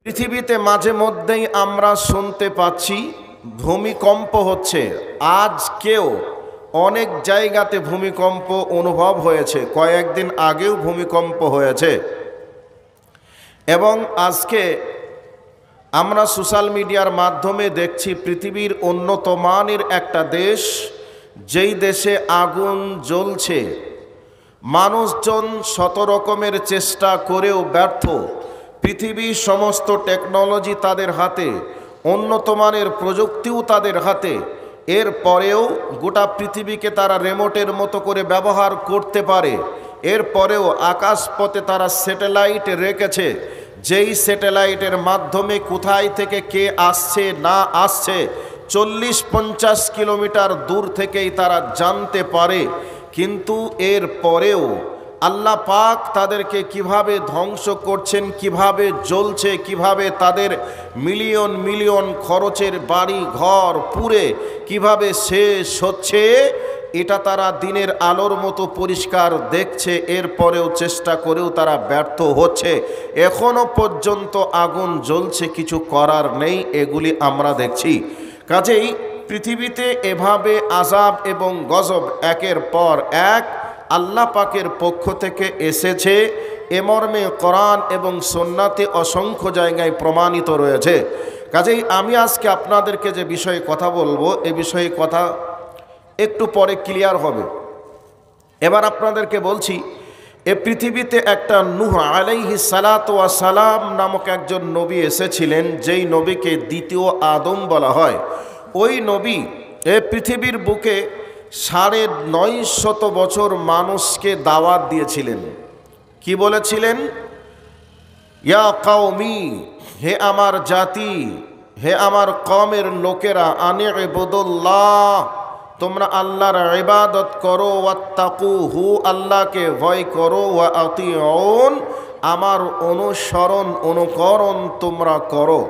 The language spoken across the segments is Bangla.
পৃথিবীতে মাঝে মধ্যেই আমরা শুনতে পাচ্ছি ভূমিকম্প হচ্ছে। আজকেও অনেক জায়গাতে ভূমিকম্প অনুভব হয়েছে, কয়েকদিন আগেও ভূমিকম্প হয়েছে। এবং আজকে আমরা সোশ্যাল মিডিয়ার মাধ্যমে দেখছি পৃথিবীর উন্নত মানের একটা দেশ, যেই দেশে আগুন জ্বলছে, মানুষজন শত রকমের চেষ্টা করেও ব্যর্থ। পৃথিবীর সমস্ত টেকনোলজি তাদের হাতে, উন্নত মানের প্রযুক্তিও তাদের হাতে, এর পরেও গোটা পৃথিবীকে তারা রিমোটের মতো করে ব্যবহার করতে পারে। এর পরেও আকাশপথে তারা স্যাটেলাইট রেখেছে, যেই স্যাটেলাইটের মাধ্যমে কোথায় থেকে কে আসছে না আসছে 40-50 কিলোমিটার দূর থেকেই তারা জানতে পারে। কিন্তু এর পরেও আল্লাহ পাক তাদেরকে কিভাবে ধ্বংস করছেন, কিভাবে জ্বলছে, কিভাবে তাদের মিলিয়ন মিলিয়ন খরচের বাড়ি ঘর পুড়ে কিভাবে শেষ হচ্ছে, এটা তারা দিনের আলোর মতো পরিষ্কার দেখছে। এর পরেও চেষ্টা করেও তারা ব্যর্থ হচ্ছে। এখনো পর্যন্ত আগুন জ্বলছে, কিছু করার নেই, এগুলি আমরা দেখছি। কাজেই পৃথিবীতে এভাবে আযাব এবং গজব একের পর এক আল্লাহ পাকের পক্ষ থেকে এসেছে। এ মর্মে কোরআন এবং সুন্নাতে অসংখ্য জায়গায় প্রমাণিত রয়েছে। কাজেই আমি আজকে আপনাদেরকে যে বিষয়ে কথা বলবো, এ বিষয়ে কথা একটু পরে ক্লিয়ার হবে। এবার আপনাদেরকে বলছি, এ পৃথিবীতে একটা নূহ আলাইহিস সালাতু ওয়াস সালাম নামক একজন নবী এসেছিলেন, যেই নবীকে দ্বিতীয় আদম বলা হয়। ওই নবী এ পৃথিবীর বুকে 950 বছর মানুষকে দাওয়াত দিয়েছিলেন। কি বলেছিলেন? ইয়া কওমি, হে আমার জাতি, হে আমার কওমের লোকেরা, আনি ইবুদুল্লাহ, তোমরা আল্লাহর ইবাদত করো, ওয়াত্তাকুহু, আল্লাহকে ভয় করো, ওয়া আতিউন, আমার অনুসরণ অনুকরণ তোমরা করো।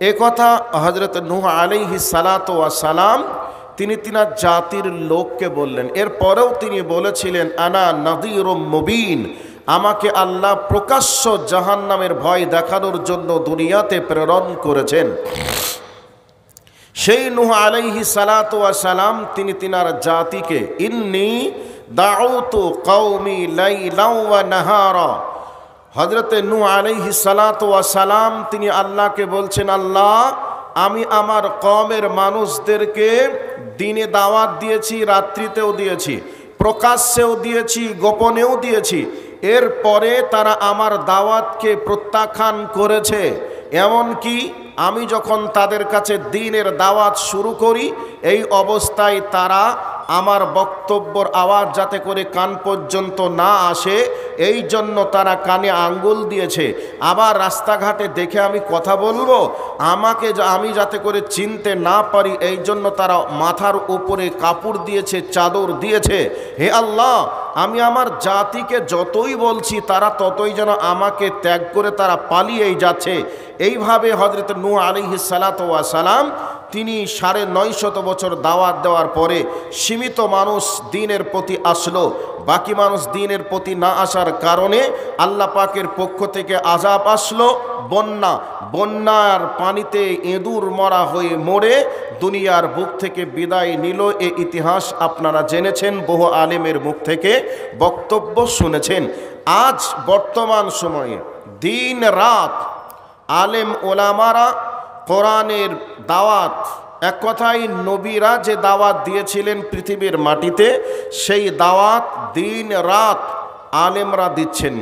এ কথা হযরত নূহ আলাইহিস সালাতু ওয়াস সালাম তিনি তিনার জাতির লোককে বললেন। এরপরেও তিনি বলেছিলেন, আনা নাযীরুম মুবিন, আমাকে আল্লাহ প্রকাশ্য জাহান্নামের ভয় দেখানোর জন্য দুনিয়াতে প্রেরণ করেছেন। সেই নূহ আলাইহিস সালাতু ওয়াস সালাম তিনি তিনার জাতিকে ইন্নী দাউতু কওমি লাইলাও ওয়া নাহারা, হযরতে নূহ আলাইহিস সালাতু ওয়াস সালাম তিনি আল্লাহকে বলছেন, আল্লাহ আমি আমার কওমের মানুষদেরকে দিনে দাওয়াত দিয়েছি, রাত্রিতেও দিয়েছি, প্রকাশ্যেও দিয়েছি, গোপনেও দিয়েছি। এরপরে তারা আমার দাওয়াতকে প্রত্যাখ্যান করেছে। এমনকি আমি যখন তাদের কাছে দ্বীনের দাওয়াত শুরু করি, এই অবস্থায় তারা আমার বক্তব্যর আওয়াজ যাতে করে কান পর্যন্ত না আসে, এই জন্য তারা কানে আঙ্গুল দিয়েছে। আবার রাস্তাঘাটে দেখে আমি কথা বলবো, আমি যাতে করে চিনতে না পারি, এই জন্য তারা মাথার উপরে কাপড় দিয়েছে, চাদর দিয়েছে। হে আল্লাহ, আমি আমার জাতিকে যতই বলছি তারা ততই যেন আমাকে ত্যাগ করে তারা পালিয়েই যাচ্ছে। এইভাবে হযরত নূহ আলাইহিস সালাতু ওয়াস সালাম তিনি 950 বছর দাওয়াত দেওয়ার পরে সীমিত মানুষ দ্বীনের প্রতি আসলো। বাকি মানুষ দ্বীনের প্রতি না আসার কারণে আল্লাহ পাকের পক্ষ থেকে আযাব আসলো, বন্যার পানিতে ইঁদুর মরা হয়ে মরে দুনিয়ার বুক থেকে বিদায় নিল। এ ইতিহাস আপনারা জেনেছেন, বহু আলেমের মুখ থেকে বক্তব্য শুনেছেন। আজ বর্তমান সময়ে দিন রাত আলেম ওলামারা কোরআনের দাওয়াত, এক কথায় নবীরা যে দাওয়াত দিয়েছিলেন পৃথিবীর মাটিতে, সেই দাওয়াত দিন রাত আলেমরা দিচ্ছেন।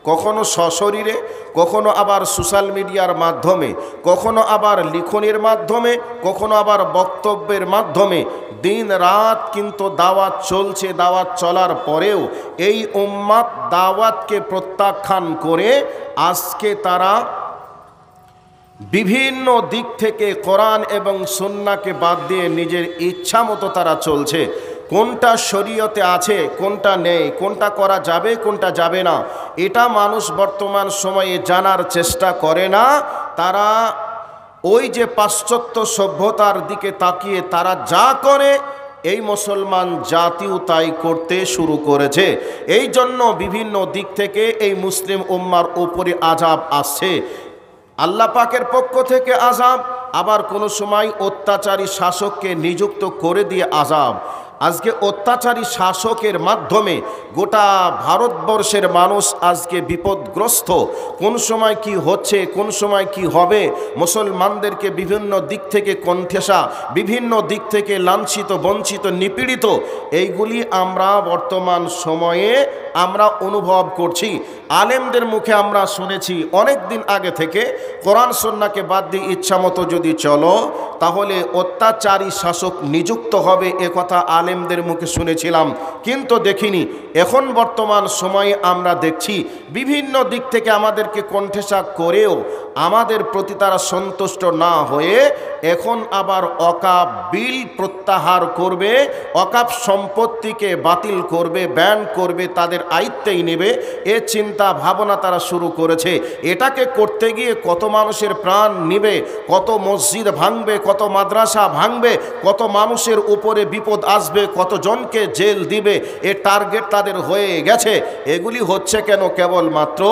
কখনো সশরীরে, কখনো আবার সোশ্যাল মিডিয়ার মাধ্যমে, কখনো আবার লিখনের মাধ্যমে, কখনো আবার বক্তব্যের মাধ্যমে দিন রাত কিন্তু দাওয়াত চলছে। দাওয়াত চলার পরেও এই উম্মাত দাওয়াতকে প্রত্যাখ্যান করে আজকে তারা বিভিন্ন দিক থেকে কোরআন এবং সুন্নাহকে বাদ দিয়ে নিজের ইচ্ছা মতো তারা চলছে। কোনটা শরীয়তে আছে, কোনটা নেই, কোনটা করা যাবে, কোনটা যাবে না, এটা মানুষ বর্তমান সময়ে জানার চেষ্টা করে না। তারা ওই যে পাশ্চাত্য সভ্যতার দিকে তাকিয়ে তারা যা করে, এই মুসলমান জাতিও তাই করতে শুরু করেছে। এই জন্য বিভিন্ন দিক থেকে এই মুসলিম উম্মার উপরে আযাব আসছে। আল্লাহ পাকের পক্ষ থেকে আযাব, আবার কোনো সময় অত্যাচারী শাসককে নিযুক্ত করে দিয়ে আযাব। আজকে অত্যাচারী শাসকের মাধ্যমে গোটা ভারতবর্ষের মানুষ আজকে বিপদগ্রস্ত। কোন সময় কি হচ্ছে, কোন সময় কি হবে, মুসলমানদেরকে বিভিন্ন দিক থেকে কণ্ঠেসা, বিভিন্ন দিক থেকে লাঞ্ছিত, বঞ্চিত, নিপীড়িত, এইগুলি আমরা বর্তমান সময়ে আমরা অনুভব করছি। আলেমদের মুখে আমরা শুনেছি অনেক দিন আগে থেকে, কোরআন সুন্নাহকে বাদ দিয়ে ইচ্ছামতো যদি চলো তাহলে অত্যাচারী শাসক নিযুক্ত হবে, একথা আলেমদের মুখে শুনেছিলাম, কিন্তু দেখিনি। এখন বর্তমান সময়ে আমরা দেখছি বিভিন্ন দিক থেকে আমাদেরকে কণ্ঠেসা করেও আমাদের প্রতি তারা সন্তুষ্ট না হয়ে এখন আবার ওয়াকফ বিল প্রত্যাহার করবে, ওয়াকফ সম্পত্তিকে বাতিল করবে, ব্যান করবে, তাদের আয়ত্তেই নেবে, এ চিন্তা ভাবনা তারা শুরু করেছে। এটাকে করতে গিয়ে কত মানুষের প্রাণ নিবে, কত মসজিদ ভাঙবে, কত মাদ্রাসা ভাঙবে, কত মানুষের উপরে বিপদ আসবে, কতজনকে জেল দিবে, এ টার্গেট তাদের হয়ে গেছে। এগুলি হচ্ছে কেন? কেবলমাত্র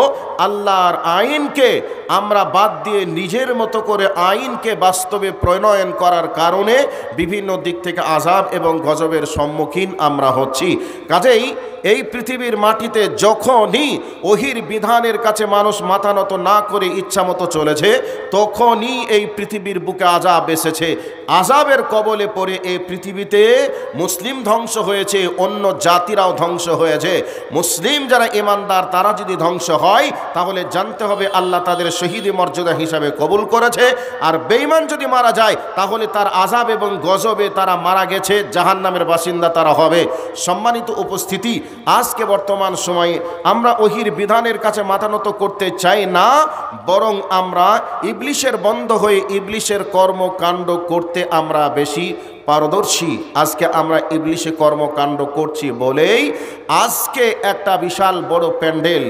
আল্লাহর আইনকে আমরা বাদ দিয়ে নিজের মতো করে আইনকে বাস্তবে প্রণয়ন করার কারণে বিভিন্ন দিক থেকে আযাব এবং গজবের সম্মুখীন আমরা হচ্ছি। কাজেই এই পৃথিবীর মাটিতে যখনই ওহির বিধানের কাছে মানুষ মাথা নত না করে ইচ্ছামতো চলেছে, তখনই এই পৃথিবীর বুকে আযাব এসেছে। আযাবের কবলে পড়ে এই পৃথিবীতে মুসলিম ধ্বংস হয়েছে, অন্য জাতিরাও ধ্বংস হয়েছে। মুসলিম যারা ইমানদার তারা যদি ধ্বংস হয় তাহলে জানতে হবে আল্লাহ তাদের শহীদ মর্যাদা হিসাবে কবুল করেছে, আর বেঈমান যদি মারা যায় তাহলে তার আযাব এবং গজবে তারা মারা গেছে, জাহান্নামের বাসিন্দা তারা হবে। সম্মানিত উপস্থিতি, আজকে বর্তমান সময়ে আমরা ওহির বিধানের কাছে মাথা নত করতে চাই না, বরং আমরা ইবলিশের বন্ধ হয়ে ইবলিশের কর্মকাণ্ড করতে আমরা বেশি পারদর্শী। আজকে আমরা ইবলিশে কর্মকাণ্ড করছি বলেই আজকে একটা বিশাল বড় প্যান্ডেল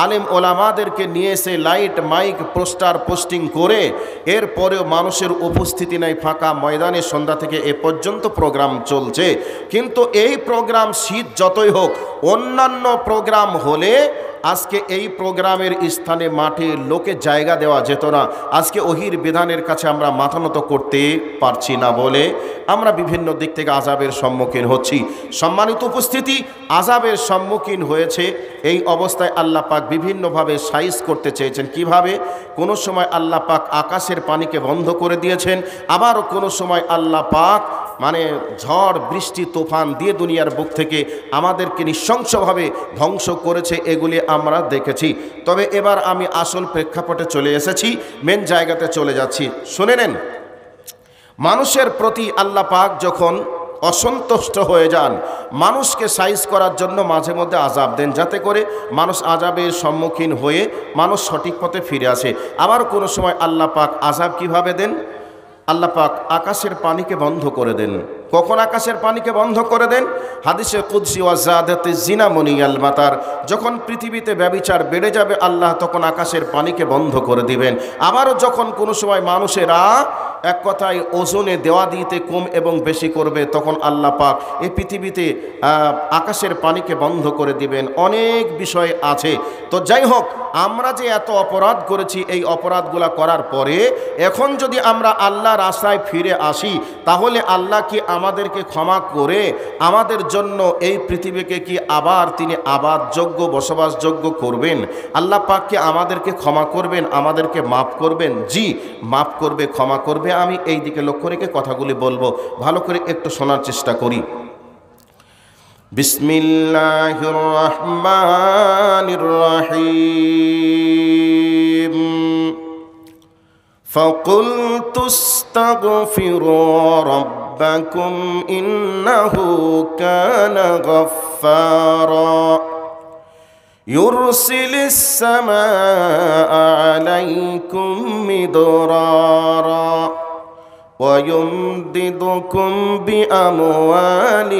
আলেম ওলামাদেরকে নিয়ে এসে লাইট মাইক পোস্টার পোস্টিং করে এরপরেও মানুষের উপস্থিতি নেই, ফাঁকা ময়দানে সন্ধ্যা থেকে এ পর্যন্ত প্রোগ্রাম চলছে। কিন্তু এই প্রোগ্রাম শীত যতই হোক, অন্যান্য প্রোগ্রাম হলে আজকে এই প্রোগ্রামের স্থানে মাঠে লোকে জায়গা দেওয়া যেত না। আজকে ওহির বিধানের কাছে আমরা মাথা নত করতে পারছি না বলে আমরা বিভিন্ন দিক থেকে আযাবের সম্মুখীন হচ্ছি। সম্মানিত উপস্থিতি, আযাবের সম্মুখীন হয়েছে। এই অবস্থায় আল্লাহ পাক বিভিন্নভাবে সাইজ করতে চেয়েছেন। কিভাবে? কোনো সময় আল্লাহ পাক আকাশের পানিকে বন্ধ করে দিয়েছেন, আবারও কোনো সময় আল্লাহ পাক ঝড় বৃষ্টি তুফান দিয়ে দুনিয়ার বুক থেকে আমাদেরকে নৃশংসভাবে ধ্বংস করেছে। এগুলি আমরা দেখেছি। তবে এবার আমি আসল প্রেক্ষাপটে চলে এসেছি, মেন জায়গাতে চলে যাচ্ছি। শুনে নেন, মানুষের প্রতি আল্লাহ পাক যখন অসন্তুষ্ট হয়ে যান, মানুষকে সাইজ করার জন্য মাঝে মধ্যে আযাব দেন, যাতে করে মানুষ আযাবের সম্মুখীন হয়ে মানুষ সঠিক পথে ফিরে আসে। আবার কোনো সময় আল্লাহ পাক আযাব কিভাবে দেন? আল্লাহ পাক আকাশের পানিকে বন্ধ করে দেন। কখন আকাশের পানিকে বন্ধ করে দেন? হাদিসে কুদসি ওয়াজাদাতে জিনা মুনিয়াল মাতার, যখন পৃথিবীতে ব্যভিচার বেড়ে যাবে আল্লাহ তখন আকাশের পানিকে বন্ধ করে দিবেন। আবারও যখন কোনো সময় মানুষেরা এক কথায় ওজনে দেওয়া দিতে কম এবং বেশি করবে, তখন আল্লাহ পাক এই পৃথিবীতে আকাশের পানিকে বন্ধ করে দিবেন। অনেক বিষয় আছে। তো যাই হোক, আমরা যে এত অপরাধ করেছি, এই অপরাধগুলো করার পরে এখন যদি আমরা আল্লাহর আশায় ফিরে আসি, তাহলে আল্লাহ কি আমাদেরকে ক্ষমা করে আমাদের জন্য এই পৃথিবীকে কি আবার তিনি আবাদযোগ্য, বসবাসযোগ্য করবেন? আল্লাহ পাক কি আমাদেরকে ক্ষমা করবেন, আমাদেরকে মাফ করবেন? জি, মাফ করবে, ক্ষমা করবে। আমি এই দিকে লক্ষ্য রেখে কথাগুলি বলবো, ভালো করে একটু শোনার চেষ্টা করি। বিসমিল্লাহির রহমানির রহিম। ফাকুলতু আস্তাগফিরু রাব্বাকুম ইন্নাহু কানা গাফফারা ইউরসিলিস সামাআ আলাইকুম মিদরারা ويمددكم بأموال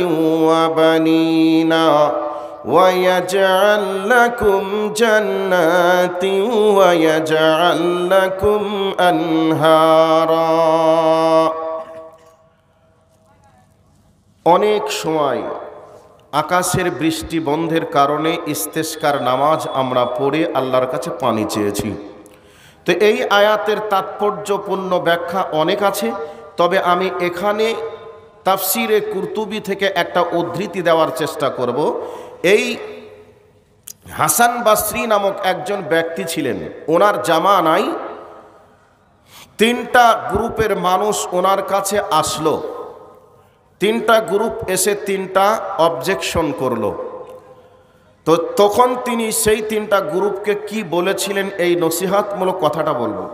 وبنين ويجعل لكم جنات ويجعل لكم أنهارا। অনেক সময় আকাশের বৃষ্টি বন্ধের কারণে ইস্তেসকার নামাজ আমরা পড়ে আল্লাহর কাছে পানি চেয়েছি। তো তো এই আয়াতের তাৎপর্যপূর্ণ ব্যাখ্যা অনেক আছে, তবে আমি এখানে তাফসিরে কুরতুবি থেকে একটা উদ্ধৃতি দেওয়ার চেষ্টা করব। এই হাসান বাসরি নামক একজন ব্যক্তি ছিলেন, ওনার জামানায় তিনটা গ্রুপের মানুষ ওনার কাছে আসলো। তিনটা গ্রুপ এসে তিনটা অবজেকশন করলো। তো তখন তিনি সেই তিনটা গ্রুপকে কি বলেছিলেন এই নসিহতমূলক কথাটা বলবো।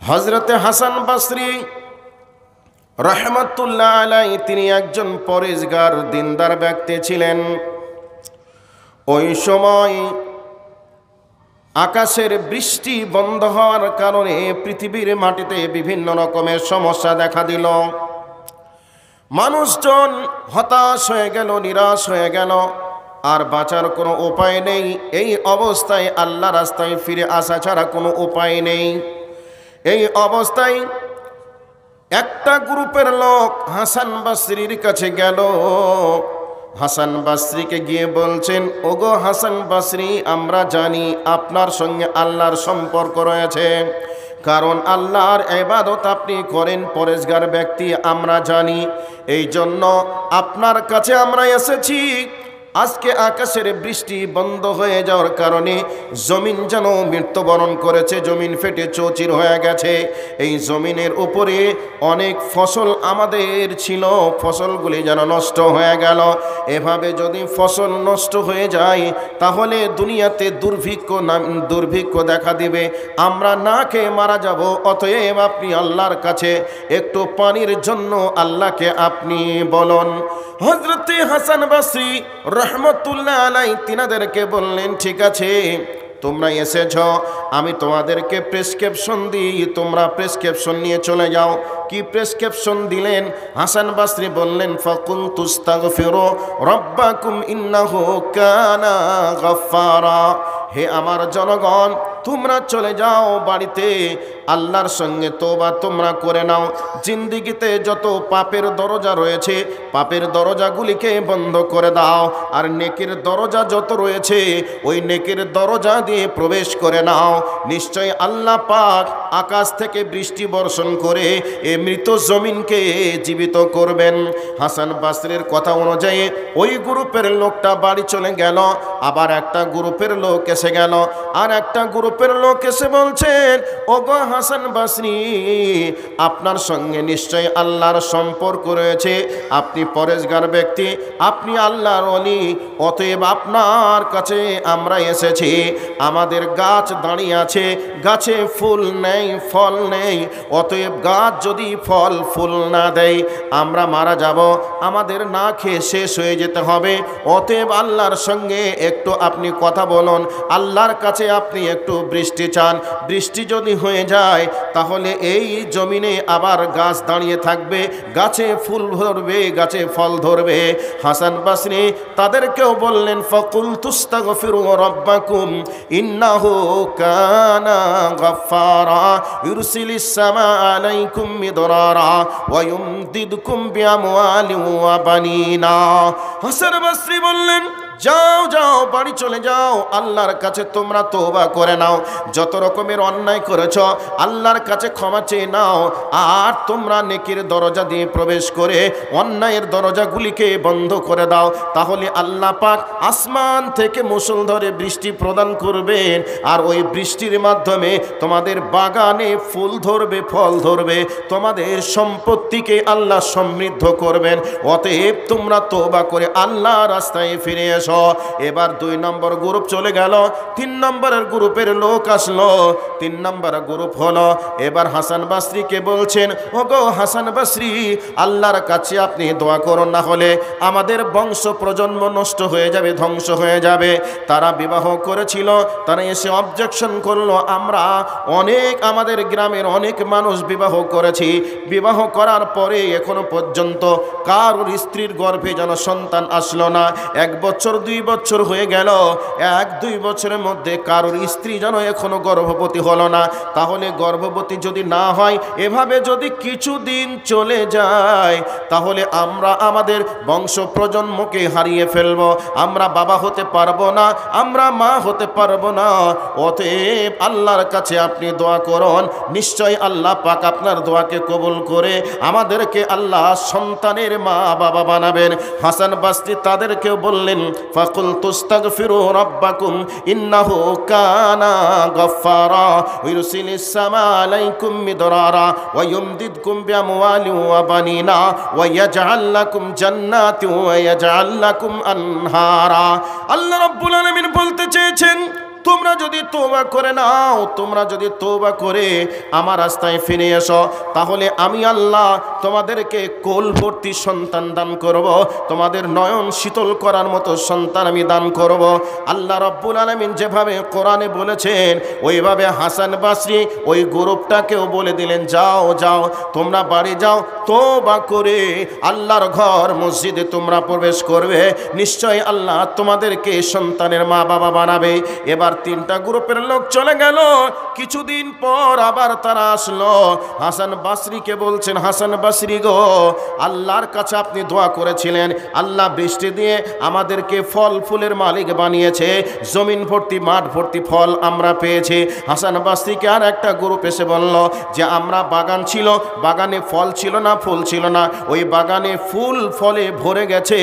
হযরতে হাসান বাসরি রাহমাতুল্লাহ আলাইহি তিনি একজন পরেজগার দিনদার ব্যক্তি ছিলেন। ওই সময় আকাশের বৃষ্টি বন্ধ হওয়ার কারণে পৃথিবীর মাটিতে বিভিন্ন রকমের সমস্যা দেখা দিল। মানুষজন হতাশ হয়ে গেল, নিরাশ হয়ে গেল, আর বাঁচার কোনো উপায় নেই। এই অবস্থায় আল্লাহ রাস্তায় ফিরে আসা ছাড়া কোনো উপায় নেই। এই অবস্থায় একটা গ্রুপের লোক হাসান বাসরির কাছে গেল। হাসান বাসরিকে গিয়ে বলছেন, ওগো হাসান বাসরি, আমরা জানি আপনার সঙ্গে আল্লাহর সম্পর্ক রয়েছে, কারণ আল্লাহর ইবাদত আপনি করেন, পরেজগার ব্যক্তি আমরা জানি। এই জন্য আপনার কাছে আমরা এসেছি। আজকে আকাশের বৃষ্টি বন্ধ হয়ে যাওয়ার কারণে জমিন যেন মৃত্যুবরণ করেছে, জমিন ফেটে চৌচির হয়ে গেছে। এই জমিনের উপরে অনেক ফসল আমাদের ছিল, ফসলগুলি যেন নষ্ট হয়ে গেল। এভাবে যদি ফসল নষ্ট হয়ে যায় তাহলে দুনিয়াতে দুর্ভিক্ষ দেখা দিবে, আমরা না খেয়ে মারা যাব। অতএব আপনি আল্লাহর কাছে একটু পানির জন্য আল্লাহকে আপনি বলুন। হযরতে হাসান বাসরি রহমতুল্লাহ আলাইহি তিনাদেরকে বললেন, ঠিক আছে, তোমরা এসেছ, আমি তোমাদেরকে প্রেসক্রিপশন দিই, তোমরা প্রেসক্রিপশন নিয়ে চলে যাও। কি প্রেসক্রিপশন দিলেন? হাসান বাসরি বললেন, ফাকুলতু আস্তাগফিরু রাব্বাকুম ইন্নাহু কানা গাফফারা। হে আমার জনগণ, তোমরা চলে যাও বাড়িতে, আল্লাহর সঙ্গে তওবা তোমরা করে নাও। জিন্দিগিতে যত পাপের দরজা রয়েছে, পাপের দরজাগুলিকে বন্ধ করে দাও, আর নেকির দরজা যত রয়েছে ওই নেকির দরজা দিয়ে প্রবেশ করে নাও। নিশ্চয় আল্লাহ পাক আকাশ থেকে বৃষ্টি বর্ষণ করে এ মৃত জমিনকে জীবিত করবেন। হাসান বাসরির কথা অনুযায়ী ওই গ্রুপের লোকটা বাড়ি চলে গেল। আবার একটা গ্রুপের লোক এসে গেল, আর একটা গ্রুপের লোক এসে বলছেন, ওগো হাসান বাসরি, আপনার সঙ্গে নিশ্চয় আল্লাহর সম্পর্ক রয়েছে, আপনি পরেজগার ব্যক্তি, আপনি আল্লাহর ওলি, অতএব আপনার কাছে আমরা এসেছি। আমাদের গাছ দাঁড়িয়ে আছে, গাছে ফুল নেই, ফল নেই, অতএব গাছ যদি ফল ফুল না দেয় আমরা মারা যাব, আমাদের না খেয়ে শেষ হয়ে যেতে হবে। অতএব আল্লাহর সঙ্গে একটু আপনি কথা বলুন, আল্লাহর কাছে আপনি একটু বৃষ্টি চান। বৃষ্টি যদি হয়ে যায় তাহলে এই জমিনে আবার গাছ দাঁড়িয়ে থাকবে, গাছে ফুল ধরবে, গাছে ফল ধরবে। হাসান বাসরি তাদেরকেও বললেন, ফাকুলতু আস্তাগফিরু রাব্বাকুম ইন্নাহু কানা গাফফারা ইউরসিলিস সামা আলাইকুম মিদরারা ওয়া ইউমদিদকুম বিআমওয়ালিন ওয়া বানিনা। হাসান বাসরি বললেন, যাও যাও, বাড়ি চলে যাও, আল্লাহর কাছে তোমরা তওবা করে নাও, যত রকমের অন্যায় করেছ আল্লাহর কাছে ক্ষমা চেয়ে নাও, আর তোমরা নেকির দরজা দিয়ে প্রবেশ করে অন্যায়ের দরজাগুলিকে বন্ধ করে দাও। তাহলে আল্লাহ পাক আসমান থেকে মুষলধারে বৃষ্টি প্রদান করবেন, আর ওই বৃষ্টির মাধ্যমে তোমাদের বাগানে ফুল ধরবে, ফল ধরবে, তোমাদের সম্পত্তিকে আল্লাহ সমৃদ্ধ করবেন। অতএব তোমরা তওবা করে আল্লাহ রাস্তায় ফিরে এসো। এবার 2 নম্বর গ্রুপ চলে গেল, 3 নম্বরের গ্রুপের লোক আসলো। 3 নম্বর গ্রুপ হলো, এবার হাসান বাসরিকে বলছেন, ওগো হাসান বাসরি, আল্লাহর কাছে আপনি দোয়া করুন, না হলে আমাদের বংশ প্রজন্ম নষ্ট হয়ে যাবে, ধ্বংস হয়ে যাবে। তারা বিবাহ করেছিল, তারা এসে অবজেকশন করলো, আমরা আমাদের গ্রামের অনেক মানুষ বিবাহ করেছি, বিবাহ করার পরে এখনো পর্যন্ত কারোর স্ত্রীর গর্ভে যেন সন্তান আসলো না। 1 বছর 2 বছর হয়ে গেল, 1-2 বছরের মধ্যে কারোর স্ত্রী যেন এখনো গর্ভবতী হলো না, তাহলে গর্ভবতী যদি না হয়, এভাবে যদি কিছুদিন চলে যায়, তাহলে আমরা আমাদের বংশ প্রজন্মকে হারিয়ে ফেলবো। আমরা বাবা হতে পারবো না, আমরা মা হতে পারবো না। অতএব আল্লাহর কাছে আপনি দোয়া করুন, নিশ্চয় আল্লাহ পাক আপনার দোয়াকে কবুল করে আমাদেরকে আল্লাহ সন্তানের মা বাবা বানাবেন। হাসান বাসরি তাদেরকেও বললেন, ফাকুল তুস্তাগফিরু রাব্বাকুম ইন্নাহু কানা গফফারা ইউরসিলিস সামা আলাইকুম মিদরারা ওয়া ইউমদিদকুম বিআমওয়ালিন ওয়া বানিনা ওয়া ইয়াজআল লাকুম জান্নাতিন ওয়া ইয়াজআল লাকুম আনহারা। আল্লাহ রাব্বুল আলামিন বলতে চেয়েছেন, তোমরা যদি তওবা করে নাও, তোমরা যদি তওবা করে আমার রাস্তায় ফিরে এসো, তাহলে আমি আল্লাহ তোমাদেরকে কোল ভর্তি সন্তান দান করব, তোমাদের নয়ন শীতল করার মতো সন্তান আমি দান করব। আল্লাহ রাব্বুল আলামিন যেভাবে কোরআনে বলেছেন, ওইভাবে হাসান বাসরি ওই গ্রুপটাকেও বলে দিলেন, যাও যাও তোমরা বাড়ি যাও, তওবা করে আল্লাহর ঘর মসজিদে তোমরা প্রবেশ করবে, নিশ্চয় আল্লাহ তোমাদেরকে সন্তানের মা বাবা বানাবে। এবার 3টা গ্রুপের লোক চলে গেল। কিছুদিন পর আবার তারা আসলো, হাসান বাসরিকে বলছেন, হাসান বাসরি গো, আল্লাহর কাছে আপনি দোয়া করেছিলেন, আল্লাহ বৃষ্টি দিয়ে আমাদেরকে ফল ফুলের মালিক বানিয়েছে, জমিন ভর্তি মাঠ ভর্তি ফল আমরা পেয়েছি। হাসান বাসরিকে আর একটা গ্রুপ এসে বলল যে আমরা বাগান ছিল, বাগানে ফল ছিল না, ফুল ছিল না, ওই বাগানে ফুল ফলে ভরে গেছে।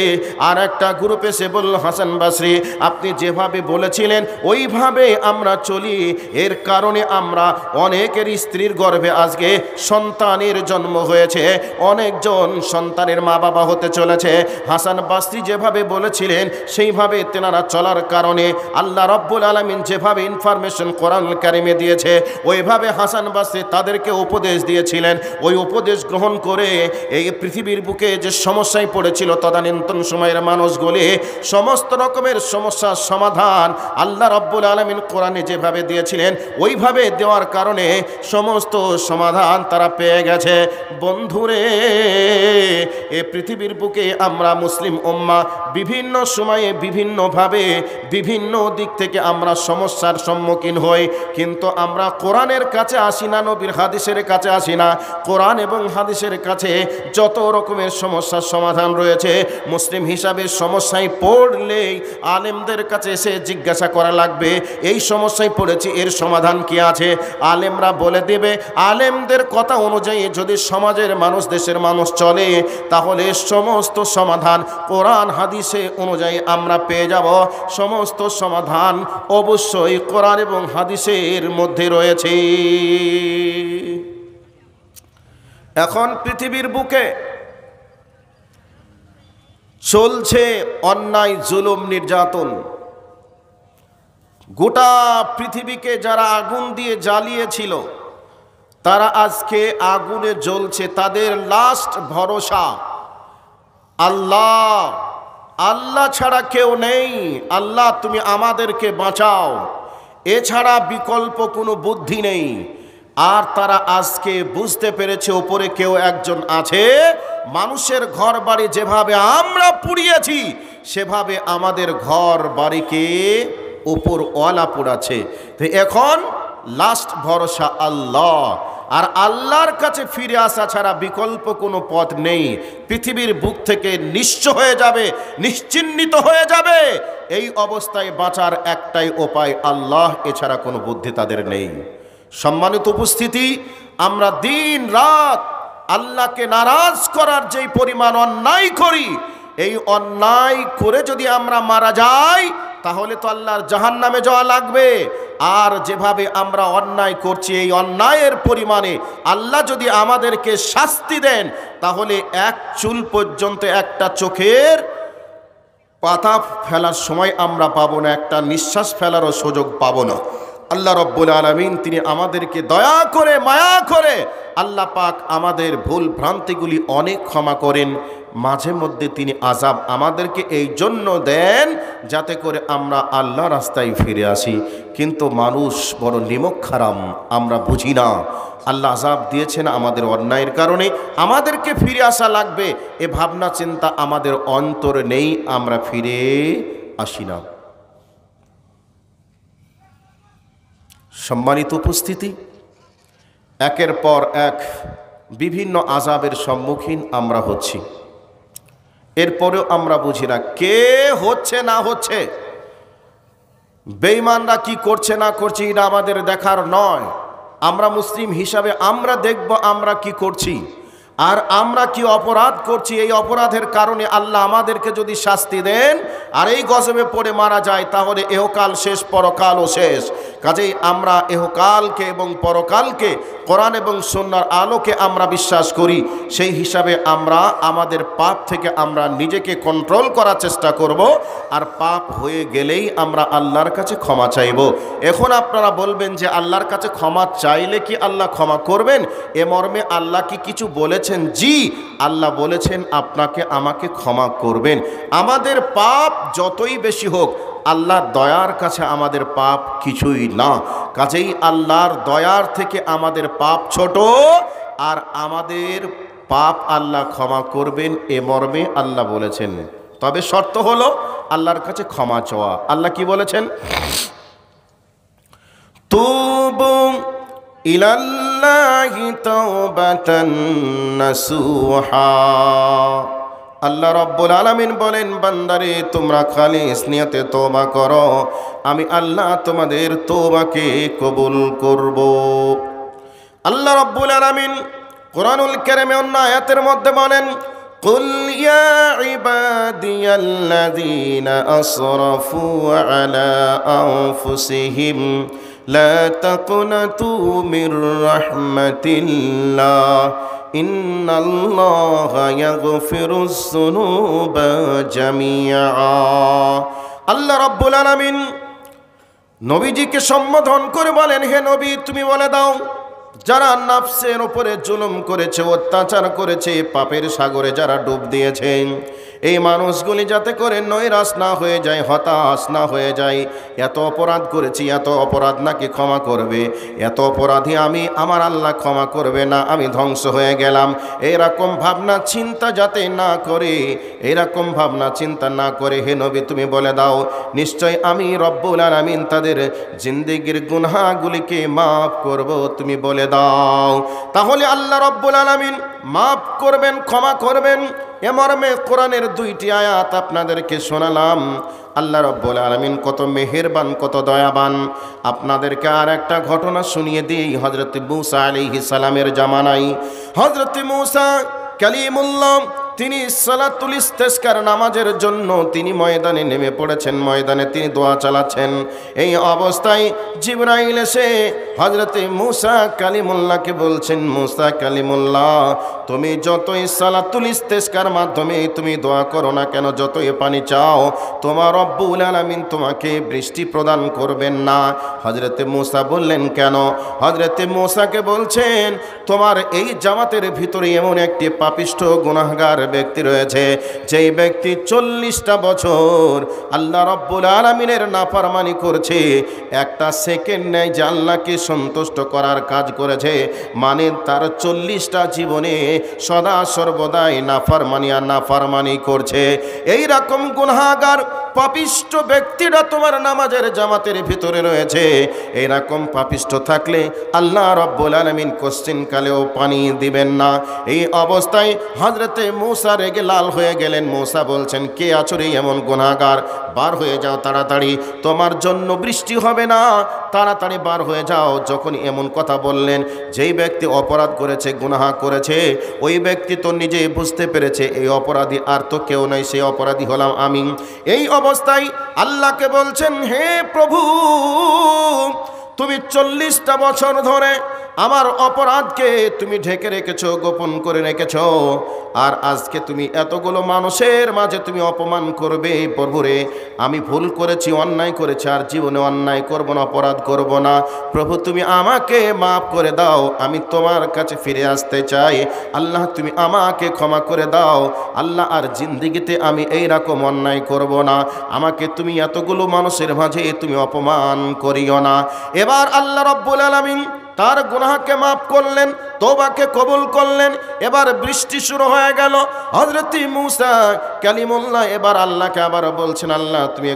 আর একটা গ্রুপ এসে বলল, হাসান বাসরি আপনি যেভাবে বলেছিলেন ওইভাবে আমরা চলি, এর কারণে আমরা অনেকের স্ত্রীর গর্ভে আজকে সন্তানের জন্ম হয়েছে, অনেকজন সন্তানের মা বাবা হতে চলেছে। হাসান বাসরি যেভাবে বলেছিলেন সেইভাবে তেনারা চলার কারণে আল্লাহ রাব্বুল আলামিন যেভাবে ইনফরমেশন কোরআনুল কারিমে দিয়েছে, ওইভাবে হাসান বাসরি তাদেরকে উপদেশ দিয়েছিলেন। ওই উপদেশ গ্রহণ করে এই পৃথিবীর বুকে যে সমস্যায় পড়েছিল তদানীন্তন সময়ের মানুষগুলি, সমস্ত রকমের সমস্যার সমাধান আল্লাহ রাব্বুল আলামিন কোরআনে যেভাবে দিয়েছিলেন ওইভাবে দেওয়ার কারণে সমস্ত সমাধান তারা পেয়ে গেছে। বন্ধুরে, এ পৃথিবীর বুকে আমরা মুসলিম উম্মাহ বিভিন্ন সময়ে বিভিন্নভাবে বিভিন্ন দিক থেকে আমরা সমস্যার সম্মুখীন হই, কিন্তু আমরা কোরআনের কাছে আসি না, নবীর হাদিসের কাছে আসি না। কোরআন এবং হাদিসের কাছে যত রকমের সমস্যার সমাধান রয়েছে, মুসলিম হিসাবে সমস্যায় পড়লেই আলেমদের কাছে এসে জিজ্ঞাসা করা লাগবে, এই সমস্যায় পড়েছি, এর সমাধান কি আছে? আলেমরা বলে দেবে। আলেমদের কথা অনুযায়ী যদি সমাজের মানুষ, দেশের মানুষ চলে, তাহলে সমস্ত সমাধান কোরআন হাদিসে অনুযায়ী আমরা পেয়ে যাব। সমস্ত সমাধান অবশ্যই কোরআন এবং হাদিসের মধ্যে রয়েছে। এখন পৃথিবীর বুকে চলছে অন্যায়, জুলুম, নির্যাতন। গোটা পৃথিবীকে যারা আগুন দিয়ে জ্বালিয়েছিল তারা আজকে আগুনে জ্বলছে। তাদের লাস্ট ভরসা আল্লাহ। আল্লাহ ছাড়া কেউ নেই। আল্লাহ তুমি আমাদেরকে বাঁচাও, এছাড়া বিকল্প কোনো বুদ্ধি নেই। আর তারা আজকে বুঝতে পেরেছে ওপরে কেউ একজন আছে। মানুষের ঘর বাড়ি যেভাবে আমরা পুড়িয়েছি, সেভাবে আমাদের ঘর বাড়িকে উপর ওয়ালা পোড়াচ্ছে। তো এখন লাস্ট ভরসা আল্লাহ। আর আল্লাহর কাছে ফিরে আসা ছাড়া বিকল্প কোনো পথ নেই। পৃথিবীর বুক থেকে নিঃস্ব হয়ে যাবে, নিশ্চিহ্নিত হয়ে যাবে। এই অবস্থায় বাঁচার একটাই উপায় আল্লাহ, এছাড়া কোনো বুদ্ধি তাদের নেই। সম্মানিত উপস্থিতি, আমরা দিন রাত আল্লাহকে নারাজ করার যেই পরিমাণ অন্যায় করি, এই অন্যায় করে যদি আমরা মারা যাই তাহলে তো আল্লাহর জাহান্নামে যাওয়া লাগবে। আর যেভাবে আমরা অন্যায় করছি, এই অন্যায়ের পরিমাণে আল্লাহ যদি আমাদেরকে শাস্তি দেন, তাহলে এক চুল পর্যন্ত, একটা চোখের পাতা ফেলার সময় আমরা পাবো না, একটা নিঃশ্বাস ফেলারও সুযোগ পাবো না। আল্লাহ রব্বুল আলামিন তিনি আমাদেরকে দয়া করে, মায়া করে, আল্লাহ পাক আমাদের ভুল ভ্রান্তিগুলি অনেক ক্ষমা করেন। মাঝে মধ্যে তিনি আযাব আমাদেরকে এই জন্য দেন যাতে করে আমরা আল্লাহ রাস্তায় ফিরে আসি। কিন্তু মানুষ বড় নিমকহারাম, আমরা বুঝি না। আল্লাহ আযাব দিয়েছেন আমাদের অন্যায়ের কারণে, আমাদেরকে ফিরে আসা লাগবে, এ ভাবনা চিন্তা আমাদের অন্তরে নেই। আমরা ফিরে আসি না। সম্মানিত উপস্থিতি, একের পর এক বিভিন্ন আযাবের সম্মুখীন আমরা হচ্ছি, এরপরেও আমরা বুঝি না কে হচ্ছে না হচ্ছে, বেঈমানরা কি করছে না করছে এটা আমাদের দেখার নয়। আমরা মুসলিম হিসাবে আমরা দেখব আমরা কি করছি আর আমরা কি অপরাধ করছি। এই অপরাধের কারণে আল্লাহ আমাদেরকে যদি শাস্তি দেন আর এই গজবে পড়ে মারা যায় তাহলে এহকাল শেষ, পরকালও শেষ। কাজেই আমরা এহকালকে এবং পরকালকে কোরআন এবং সুন্নাহর আলোকে আমরা বিশ্বাস করি। সেই হিসাবে আমরা আমাদের পাপ থেকে আমরা নিজেকে কন্ট্রোল করার চেষ্টা করব, আর পাপ হয়ে গেলেই আমরা আল্লাহর কাছে ক্ষমা চাইব। এখন আপনারা বলবেন যে আল্লাহর কাছে ক্ষমা চাইলে কি আল্লাহ ক্ষমা করবেন? এ মর্মে আল্লাহ কি কিছু বলেছেন? জি, আল্লাহ বলেছেন আপনাকে আমাকে ক্ষমা করবেন। আমাদের পাপ যতই বেশি হোক আল্লাহর দয়ার কাছে আমাদের পাপ কিছুই না। কাজেই আল্লাহর দয়ার থেকে আমাদের পাপ ছোট, আর আমাদের পাপ আল্লাহ ক্ষমা করবেন এ মর্মে আল্লাহ বলেছেন। তবে শর্ত হলো আল্লাহর কাছে ক্ষমা চাওয়া। আল্লাহ কি বলেছেন? তুবু ইলাল্লাহি তাওবাতান নাসুহা। আল্লাহ রাব্বুল আলামিন বলেন, বান্দারে তোমরা খালিস নিয়তে তওবা করো, আমি আল্লাহ তোমাদের তওবাকে কবুল করব। আল্লাহ রাব্বুল আলামিন কোরআনুল কারীমে অন্য আয়াতের মধ্যে বলেন, কুল ইয়া ইবাদিয়াল্লাযীনা আসরাফু আলা আনফুসিহিম লা তাকনাতু মির রাহমাতিল্লাহ ইন্নাল্লাহা ইয়াগফিরুজ যুনুবা জামিআ। আল্লাহ রাব্বুল আলামিন নবীজিকে সম্বোধন করে বলেন, হে নবী তুমি বলে দাও, যারা নাফসের উপরে জুলুম করেছে, অত্যাচার করেছে, পাপের সাগরে যারা ডুব দিয়েছে, এই মানুষগুলি যাতে করে নৈরাশ না হয়ে যায়, হতাশ না হয়ে যায়। এত অপরাধ করেছি, এত অপরাধ নাকি ক্ষমা করবে? এত অপরাধী আমি, আমার আল্লাহ ক্ষমা করবে না, আমি ধ্বংস হয়ে গেলাম, এরকম ভাবনা চিন্তা যাতে না করে, এরকম ভাবনা চিন্তা না করে হে নবী তুমি বলে দাও, নিশ্চয় আমি রব্বুল আলামিন তাদের জিন্দেগির গুনাহগুলিকে মাফ করব, তুমি বলে দাও। তাহলে আল্লাহ রব্বুল আলামিন মাফ করবেন, ক্ষমা করবেন। এ মর্মে কোরআনের দুইটি আয়াত আপনাদেরকে শোনালাম। আল্লাহ রাব্বুল আলামিন কত মেহেরবান, কত দয়াবান। আপনাদেরকে আর একটা ঘটনা শুনিয়ে দিই। হযরত মূসা আলাইহিস সালামের জামানায় হযরত মূসা কালিমুল্লাহ তিনি সালাতুল ইস্তিসকার নামাজের জন্য তিনি ময়দানে নেমে পড়েছেন। ময়দানে তিনি দোয়া চালাচ্ছেন। এই অবস্থায় জিবরাইল এসে হযরতে মূসা কালিমুল্লাহকে বলছেন, মূসা কালিমুল্লাহ তুমি যতই সালাতুল ইস্তিসকার মাধ্যমে তুমি দোয়া করো না কেন, যতই পানি চাও, তোমার রব্বুল আলামিন তোমাকে বৃষ্টি প্রদান করবেন না। হযরতে মূসা বললেন কেন? হযরতে মূসাকে বলছেন, তোমার এই জামাতের ভিতরে এমন একটি পাপিষ্ঠ গুনাহগার ব্যক্তি রয়েছে, যেই ব্যক্তি 40টা বছর আল্লাহ রাব্বুল আলামিনের নাফরমানি করছে, একটা সেকেন্ড নেই যে আল্লাহকে সন্তুষ্ট করার কাজ করেছে, মানে তার 40টা জীবনে সদা সর্বদাই নাফরমানি আর নাফরমানি করছে। এই রকম গুনাহগার পাপিষ্ঠ ব্যক্তিরা তোমার নামাজের জামাতের ভিতরে রয়েছে। এরকম পাপিষ্ঠ থাকলে আল্লাহ রাব্বুল আলামিন কোশ্চিন কালেও পানি দিবেন না। এই অবস্থায় হযরতে মূসা রেগে লাল হয়ে গেলেন। মূসা বলছেন, কে আছো রে এমন গুনাহগার? বার হয়ে যাও তাড়াতাড়ি, তোমার জন্য বৃষ্টি হবে না, তাড়াতাড়ি বার হয়ে যাও। যখন এমন কথা বললেন, যেই ব্যক্তি অপরাধ করেছে, গুনাহ করেছে, ওই ব্যক্তি তো নিজে বুঝতে পেরেছে এই অপরাধী আর তো কেউ নাই, সেই অপরাধী হলাম আমি। এই অবস্থায় আল্লাহকে বলছেন, হে প্রভু তুমি 40টা বছর ধরে আমার অপরাধকে তুমি ঢেকে রেখেছো, গোপন করে রেখেছো, আর আজকে তুমি এতগুলো মানুষের মাঝে তুমি অপমান করবে। প্রভুরে আমি ভুল করেছি, অন্যায় করেছি, আর জীবনে অন্যায় করব না, অপরাধ করব না। প্রভু তুমি আমাকে মাফ করে দাও, আমি তোমার কাছে ফিরে আসতে চাই। আল্লাহ তুমি আমাকে ক্ষমা করে দাও। আল্লাহ আর জিন্দেগিতে আমি এই রকম অন্যায় করব না, আমাকে তুমি এতগুলো মানুষের মাঝে তুমি অপমান করিও না। এবার আল্লাহ রাব্বুল আলামিন তার গুনাহকে মাফ করলেন, তওবাকে কবুল করলেন। এবার বৃষ্টি শুরু হয়ে গেল। হযরত মূসা কালিমুল্লাহ এবার আল্লাহকে আবার বলছেন, আল্লাহ তুমি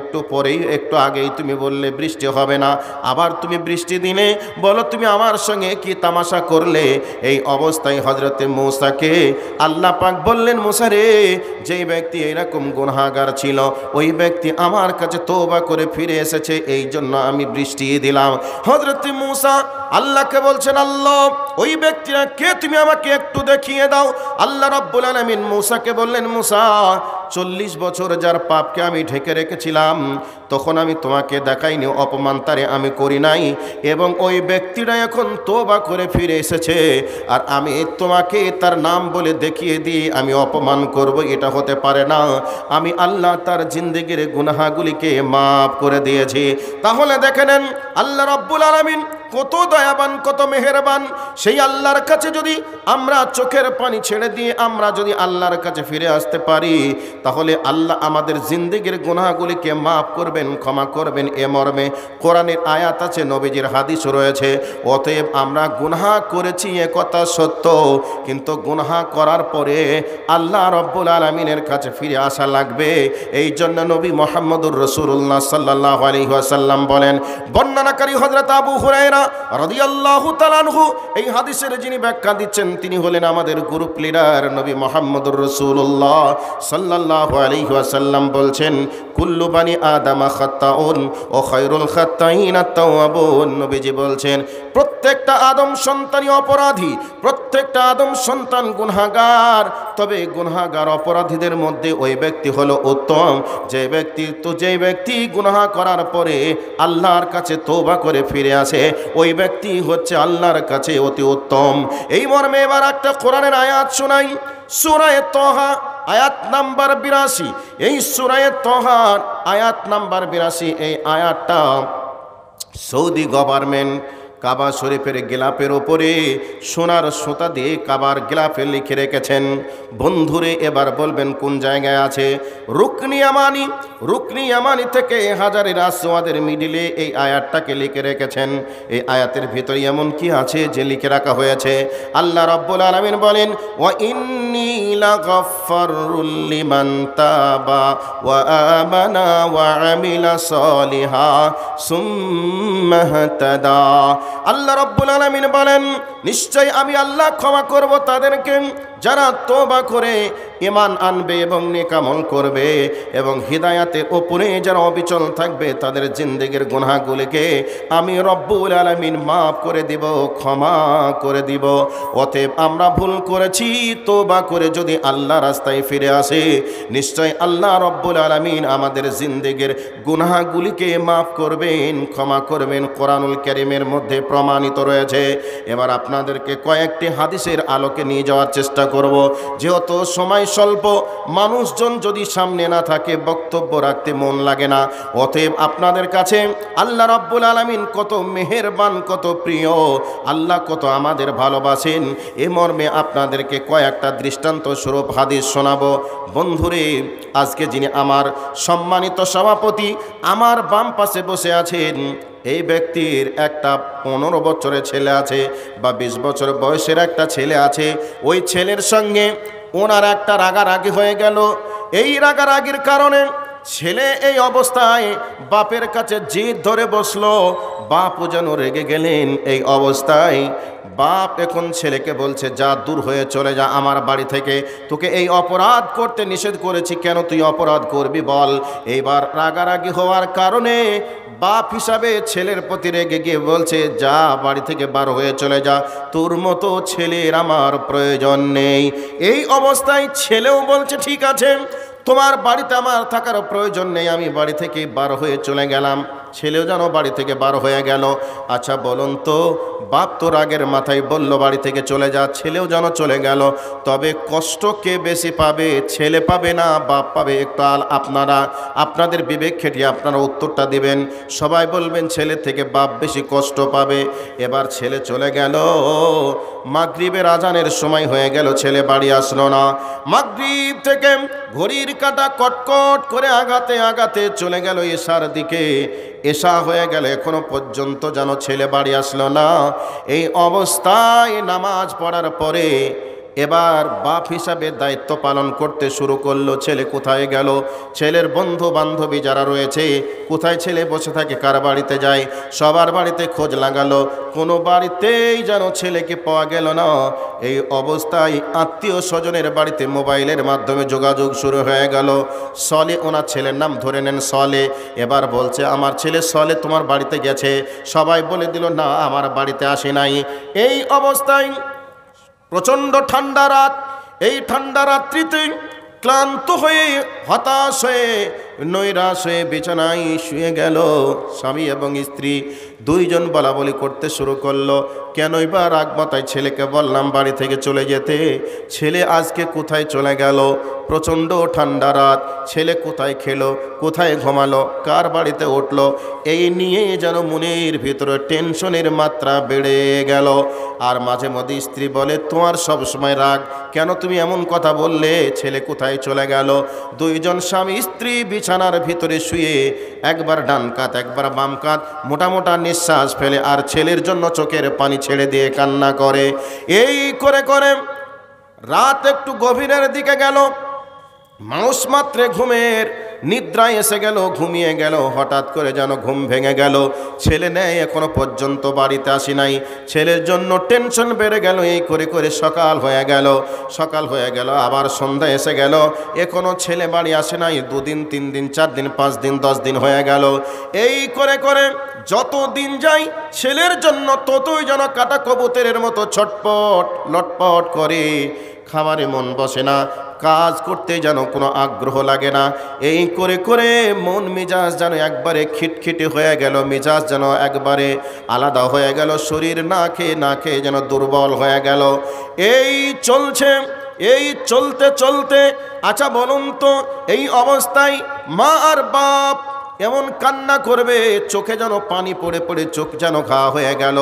একটু আগেই তুমি বললে বৃষ্টি হবে না, আবার তুমি বৃষ্টি দিলে, বলো তুমি আমার সঙ্গে কি তামাশা করলে? এই অবস্থায় হযরত মূসাকে আল্লাহ পাক বললেন, মূসা রে, যেই ব্যক্তি এরকম গুনাহগার ছিল ওই ব্যক্তি আমার কাছে তওবা করে ফিরে এসেছে, এই জন্য আমি বৃষ্টি দিলাম। হযরত মূসা আল্লাহকে বলছেন, আল্লাহ ওই ব্যক্তিরা কে তুমি আমাকে একটু দেখিয়ে দাও। আল্লাহ রাব্বুল আলামিন মূসাকে বললেন, মূসা 40 বছর যার পাপকে আমি ঢেকে রেখেছিলাম তখন আমি তোমাকে দেখাইনি, অপমান তারে আমি করি নাই, এবং ওই ব্যক্তিরা এখন তওবা করে ফিরে এসেছে, আর আমি তোমাকে তার নাম বলে দেখিয়ে দিই আমি অপমান করব, এটা হতে পারে না। আমি আল্লাহ তার জিন্দেগির গুনাহগুলিকে মাফ করে দিয়েছি। তাহলে দেখে নেন আল্লাহ রাব্বুল আলামিন কত দয়াবান, কত মেহেরবান। সেই আল্লাহর কাছে যদি আমরা চোখের পানি ছেড়ে দিয়ে আমরা যদি আল্লাহর কাছে ফিরে আসতে পারি, তাহলে আল্লাহ আমাদের জিন্দেগির গুনাহগুলিকে মাফ করবেন, ক্ষমা করবেন। এ মর্মে কোরআনের আয়াত আছে, নবীজির হাদিস রয়েছে। অতএব আমরা গুনাহ করেছি এ কথা সত্য, কিন্তু গুনাহ করার পরে আল্লাহ রাব্বুল আলামিনের কাছে ফিরে আসা লাগবে। এই জন্য নবী মুহাম্মদুর রাসূলুল্লাহ সাল্লাল্লাহু আলাইহি ওয়াসাল্লাম বলেন, বর্ণনাকারী হযরত আবু হুরায়রা রাদিয়াল্লাহু তাআলা আনহু, এই হাদিসের যিনি ব্যাখ্যা দিচ্ছেন তিনি হলেন আমাদের গ্রুপ লিডার নবী মুহাম্মদুর রাসূলুল্লাহ সাল্লাল্লাহু আলাইহি ওয়াসাল্লাম বলছেন, কুল্লু বানি আদামা খাত্তাউন ও খায়রুল খাত্তাইন আত-তাওয়াবুন। নবীজি বলছেন প্রত্যেকটা আদম সন্তানই অপরাধী, প্রত্যেকটা আদম সন্তান গুনাহগার, তবে গুনাহগার অপরাধীদের মধ্যে ওই ব্যক্তি হলো উত্তম যে ব্যক্তি গুনাহ করার পরে আল্লাহর কাছে তওবা করে ফিরে আসে, ওই ব্যক্তি হচ্ছে আল্লাহর কাছে অতি উত্তম। এই মর্মে এবার একটা কোরআনের আয়াত শোনাই, সূরা তাহা আয়াত নাম্বার 82। এই সূরা তাহা আয়াত নাম্বার 82, এই আয়াতটা সৌদি গভর্নমেন্ট কাবা শরীফের গিলাফের ওপরে সোনার সুতা দিয়ে কাবার গিলাফে লিখে রেখেছেন। বন্ধুরে এবার বলবেন কোন জায়গায় আছে? রুকনি ইয়ামানি থেকে হাজারের আসওয়াদের মিডিলে এই আয়াতটাকে লিখে রেখেছেন। এই আয়াতের ভিতরে এমন কি আছে যে লিখে রাখা হয়েছে? আল্লাহ রাব্বুল আলামিন বলেন, ওয়া ইন্নী লাগাফফারুল লিমান তাবা ওয়া আমানা ওয়া আমিলা সলিহা সুম্মা হাতাদা। আল্লাহ রাব্বুল আলামিন বলেন, নিশ্চয় আমি আল্লাহ ক্ষমা করব তাদেরকে যারা তওবা করে ঈমান আনবে এবং নেক আমল করবে, এবং হিদায়াতের উপরে যারা অবিচল থাকবে তাদের জিন্দেগির গুনাহগুলিকে আমি রব্বুল আলামিন মাফ করে দিব, ক্ষমা করে দিব। অতএব আমরা ভুল করেছি, তওবা করে যদি আল্লাহ রাস্তায় ফিরে আসে, নিশ্চয় আল্লাহ রব্বুল আলামিন আমাদের জিন্দেগির গুনাহগুলিকে মাফ করবেন, ক্ষমা করবেন। কোরআনুল কারীমের মধ্যে প্রমাণিত রয়েছে। এবার আপনাদেরকে কয়েকটি হাদিসের আলোকে নিয়ে যাওয়ার চেষ্টা করব। যেহেতু সময় স্বল্প, মানুষজন যদি সামনে না থাকে বক্তব্য রাখতে মন লাগে না। অতএব আপনাদের কাছে আল্লাহ রাব্বুল আলামিন কত মেহেরবান, কত প্রিয়, আল্লাহ কত আমাদের ভালোবাসেন, এ মর্মে আপনাদেরকে কয়েকটা দৃষ্টান্ত স্বরূপ হাদিস শোনাবো। বন্ধুরে, আজকে যিনি আমার সম্মানিত সভাপতি আমার বাম পাশে বসে আছেন, এই ব্যক্তির একটা 15 বছরের ছেলে আছে বা 20 বছর বয়সের একটা ছেলে আছে। ওই ছেলের সঙ্গে ওনার একটা রাগারাগি হয়ে গেল। এই রাগারাগির কারণে ছেলে এই অবস্থায় বাপের কাছে জিদ ধরে বসলো। বাপও যেন রেগে গেলেন। এই অবস্থায় বাপ এখন ছেলেকে বলছে, যা দূর হয়ে চলে যা আমার বাড়ি থেকে, তোকে এই অপরাধ করতে নিষেধ করেছি, কেন তুই অপরাধ করবি বল। এইবার রাগারাগি হওয়ার কারণে বাপ হিসাবে ছেলের প্রতি রেগে গিয়ে বলছে, যা বাড়ি থেকে বার হয়ে চলে যা, তোর মতো ছেলের আমার প্রয়োজন নেই। এই অবস্থায় ছেলেও বলছে, ঠিক আছে, তোমার বাড়িতে আমার থাকার প্রয়োজন নেই, আমি বাড়ি থেকে বার হয়ে চলে গেলাম। ছেলেও যেন বাড়ি থেকে বার হয়ে গেল। আচ্ছা বলুন তো, বাপ তো রাগের মাথায় বলল বাড়ি থেকে চলে যা, ছেলেও যেন চলে গেল, তবে কষ্ট কে বেশি পাবে? ছেলে পাবে না বাপ পাবে? একটু আপনাদের বিবেক খেটিয়ে আপনারা উত্তরটা দিবেন। সবাই বলবেন ছেলে থেকে বাপ বেশি কষ্ট পাবে। এবার ছেলে চলে গেল। মাগরিবের আজানের সময় হয়ে গেল, ছেলে বাড়ি আসলো না। মাগরিব থেকে ঘড়ির কাঁটা কটকট করে আগাতে আগাতে চলে গেল এশার দিকে। এশা হয়ে গেল, এখনো পর্যন্ত যেন ছেলে বাড়ি আসলো না। এই অবস্থায় নামাজ পড়ার পরে এবার বাপ হিসাবে দায়িত্ব পালন করতে শুরু করলো। ছেলে কোথায় গেল, ছেলের বন্ধু বান্ধবী যারা রয়েছে, কোথায় ছেলে বসে থাকে, কার বাড়িতে যায়, সবার বাড়িতে খোঁজ লাগালো, কোনো বাড়িতেই যেন ছেলেকে পাওয়া গেল না। এই অবস্থায় আত্মীয় স্বজনের বাড়িতে মোবাইলের মাধ্যমে যোগাযোগ শুরু হয়ে গেল। সলে, ওনার ছেলের নাম ধরে নেন সলে। এবার বলছে আমার ছেলে সলে তোমার বাড়িতে গেছে। সবাই বলে দিল না, আমার বাড়িতে আসে নাই। এই অবস্থায় প্রচণ্ড ঠান্ডা রাত, এই ঠান্ডা রাত্রিতে ক্লান্ত হয়ে, হতাশ হয়ে, নৈরাশ হয়ে বিছানায় শুয়ে গেল। স্বামী এবং স্ত্রী দুইজন বলাবলি করতে শুরু করলো, কেনই বা রাগ মাথায় ছেলেকে বললাম বাড়ি থেকে চলে যেতে, ছেলে আজকে কোথায় চলে গেল? প্রচণ্ড ঠান্ডা রাত, ছেলে কোথায় খেলো, কোথায় ঘুমালো, কার বাড়িতে উঠলো, এই নিয়ে যেন মনের ভিতরে টেনশনের মাত্রা বেড়ে গেল। আর মাঝে মধ্যে স্ত্রী বলে তোমার সব সময় রাগ, কেন তুমি এমন কথা বললে, ছেলে কোথায় চলে গেল? দুইজন স্বামী স্ত্রী বিছানার ভিতরে শুয়ে একবার ডান কাত একবার বাম কাত মোটা মোটা নিঃশ্বাস ফেলে আর ছেলের জন্য চোখের পানি ছেড়ে দিয়ে কান্না করে। এই করে করে রাত একটু গভীরের দিকে গেল। মানুষ মাত্রে ঘুমের নিদ্রায় এসে গেল, ঘুমিয়ে গেল। হঠাৎ করে যেন ঘুম ভেঙে গেল। ছেলে নেই, এখনো পর্যন্ত বাড়িতে আসি নাই। ছেলের জন্য টেনশন বেড়ে গেল। এই করে করে সকাল হয়ে গেল, সকাল হয়ে গেল, আবার সন্ধ্যা এসে গেল, এখনো ছেলে বাড়ি আসে নাই। 2 দিন 3 দিন 4 দিন 5 দিন 10 দিন হয়ে গেল। এই করে করে যত দিন যায় ছেলের জন্য ততই যেন কাটা কবুতরের মতো ছটপট লটপট করে। খাবারে মন বসে না, কাজ করতে যেন কোনো আগ্রহ লাগে না। এই করে করে মন মেজাজ যেন একবারে খিটখিটে হয়ে গেল, মেজাজ যেন একবারে আলাদা হয়ে গেল, শরীর না খেয়ে যেন দুর্বল হয়ে গেল। এই চলছে, এই চলতে চলতে, আচ্ছা বলুন তো এই অবস্থায় মা আর বাপ এমন কান্না করবে, চোখে যেন পানি পড়ে পড়ে চোখ যেন ঘা হয়ে গেল।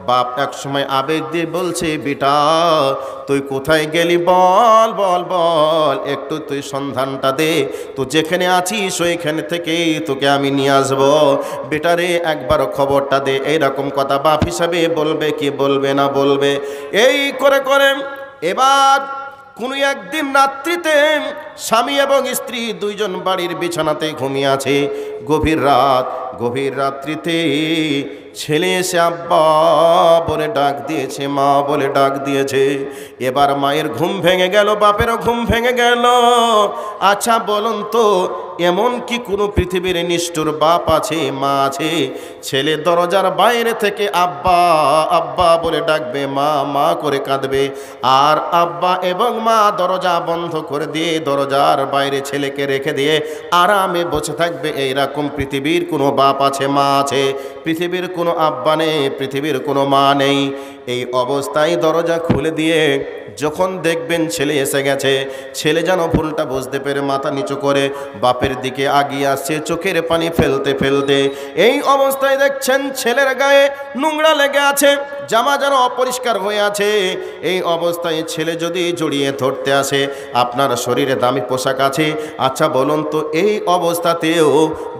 বাপ এক সময় আবেগ দিয়ে বলছে বেটা তুই কোথায় গেলি, বল বল বল, একটু তুই সন্ধানটা দে, তুই যেখানে আছিস ওইখানে থেকেই তোকে আমি নিয়ে আসবো, বেটারে একবার খবরটা দে। এইরকম কথা বাপ হিসাবে বলবে কি বলবে না বলবে। এই করে করে এবার কোনো একদিন রাত্রিতে স্বামী এবং স্ত্রী দুইজন বাড়ির বিছানাতে ঘুমিয়ে আছে। গভীর রাত, গভীর রাত্রিতে ছেলে এসে আব্বা বলে ডাক দিয়েছে, মা বলে ডাক দিয়েছে। এবার মায়ের ঘুম ভেঙে গেল, বাপেরও ঘুম ভেঙে গেল। আচ্ছা বলুন তো এমন কি কোনো পৃথিবীর নিষ্ঠুর বাপ আছে, মা আছে, ছেলে দরজার বাইরে থেকে আব্বা আব্বা বলে ডাকবে, মা মা করে কাঁদবে, আর আব্বা এবং মা দরজা বন্ধ করে দিয়ে দরজার বাইরে ছেলেকে রেখে দিয়ে আরামে বসে থাকবে? এইরকম পৃথিবীর কোনো বাপ আছে, মা আছে? পৃথিবীর কোনো আব্বা নেই, পৃথিবীর কোনো মা নেই। এই অবস্থায় দরজা খুলে দিয়ে যখন দেখবেন ছেলে এসে গেছে, ছেলে যেন ভুলটা বুঝতে পেরে মাথা নিচু করে বাপের দিকে আগিয়ে আসছে চোখের পানি ফেলতে ফেলতে। এই অবস্থায় দেখছেন ছেলের গায়ে নোংরা লেগে আছে, জামা যেন অপরিষ্কার হয়ে আছে। এই অবস্থায় ছেলে যদি জড়িয়ে ধরতে আসে, আপনার শরীরে দামি পোশাক আছে, আচ্ছা বলুন তো এই অবস্থাতেও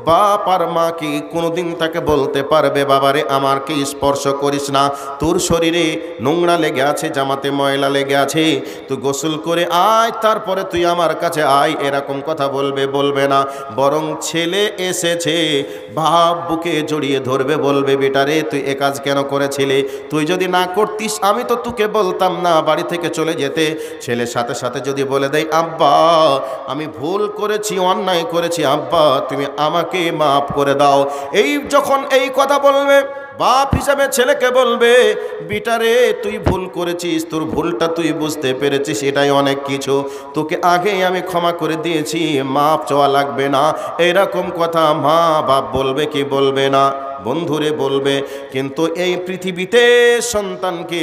বাপ আর মা কি কোনোদিন তাকে বলতে পারবে বাবারে আমাকে স্পর্শ করিস না, তোর শরীরে নোংরা লেগে আছে, জামাতে ময়লা লেগে আছে, তুই গোসল করে আয় তারপরে তুই আমার কাছে আয়? এরকম কথা বলবে? বলবে না। বরং ছেলে এসেছে, বাপ বুকে জড়িয়ে ধরবে, বলবে বেটারে তুই এ কাজ কেন করেছিলি, তুই যদি না করতিস আমি তো তোকে বলতাম না বাড়ি থেকে চলে যেতে। ছেলের সাথে সাথে যদি বলে দেয় আব্বা আমি ভুল করেছি, অন্যায় করেছি, আব্বা তুমি আমাকে মাফ করে দাও, এই যখন এই কথা বলবে বাপ হিসাবে ছেলেকে বলবে বিটারে তুই ভুল করেছিস, তোর ভুলটা তুই বুঝতে পেরেছিস, এটাই অনেক কিছু, তোকে আগেই আমি ক্ষমা করে দিয়েছি, মাপ চাওয়া লাগবে না। এরকম কথা মা বাপ বলবে কি বলবে না? বন্ধুরে বলবে। কিন্তু এই পৃথিবীতে সন্তানকে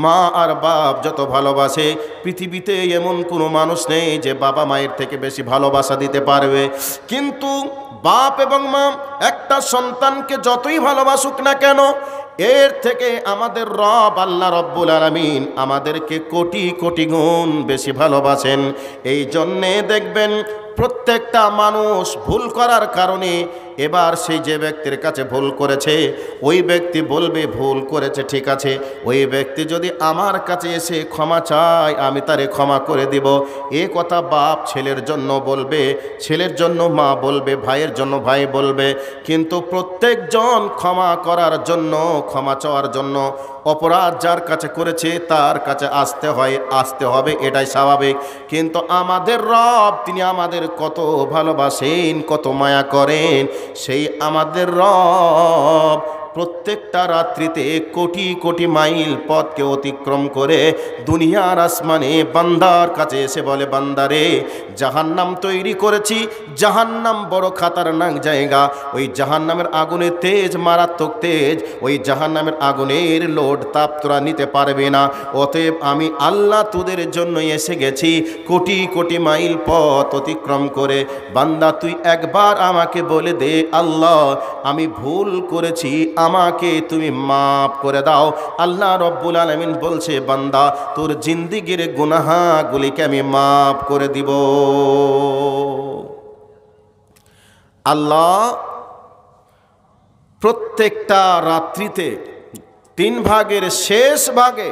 মা আর বাপ যত ভালোবাসে, পৃথিবীতে এমন কোনো মানুষ নেই যে বাবা মায়ের থেকে বেশি ভালোবাসা দিতে পারবে। কিন্তু বাপ এবং মা একটা সন্তানকে যতই ভালোবাসুক না কেন, এর থেকে আমাদের রব আল্লাহ রব্বুল আলামিন আমাদেরকে কোটি কোটি গুণ বেশি ভালোবাসেন। এই জন্যে দেখবেন প্রত্যেকটা মানুষ ভুল করার কারণে এবার সেই যে ব্যক্তির কাছে ভুল করেছে ওই ব্যক্তি বলবে ভুল করেছে, ঠিক আছে, ওই ব্যক্তি যদি আমার কাছে এসে ক্ষমা চায় আমি তারে ক্ষমা করে দিব। এ কথা বাপ ছেলের জন্য বলবে, ছেলের জন্য মা বলবে, ভাইয়ের জন্য ভাই বলবে। কিন্তু প্রত্যেকজন ক্ষমা করার জন্য, ক্ষমা চাওয়ার জন্য অপরাধ যার কাছে করেছে তার কাছে আসতে হবে, এটাই স্বাভাবিক। কিন্তু আমাদের রব তিনি আমাদের কত ভালোবাসেন, কত মায়া করেন। সেই আমাদের রব প্রত্যেকটা রাত্রিতে কোটি কোটি মাইল পথকে অতিক্রম করে দুনিয়ার আসমানে বান্দার কাছে এসে বলে, বান্দারে জাহান্নাম তৈরি করেছি, জাহান্নাম বড় খাতারনাক জায়গা, ওই জাহান্নামের আগুনের তেজ মারাত্মক তেজ, ওই জাহান্নামের আগুনের লোড তাপ তোরা নিতে পারবে না। অতএব আমি আল্লাহ তোদের জন্য এসে গেছি কোটি কোটি মাইল পথ অতিক্রম করে। বান্দা তুই একবার আমাকে বলে দে, আল্লাহ আমি ভুল করেছি, আমাকে তুমি মাফ করে দাও। আল্লাহ রব্বুল আলামিন বলছে, বান্দা তোর জিন্দেগির গুনাহগুলিকে আমি মাফ করে দিব। আল্লাহ প্রত্যেকটা রাত্রিতে 3 ভাগের শেষ ভাগে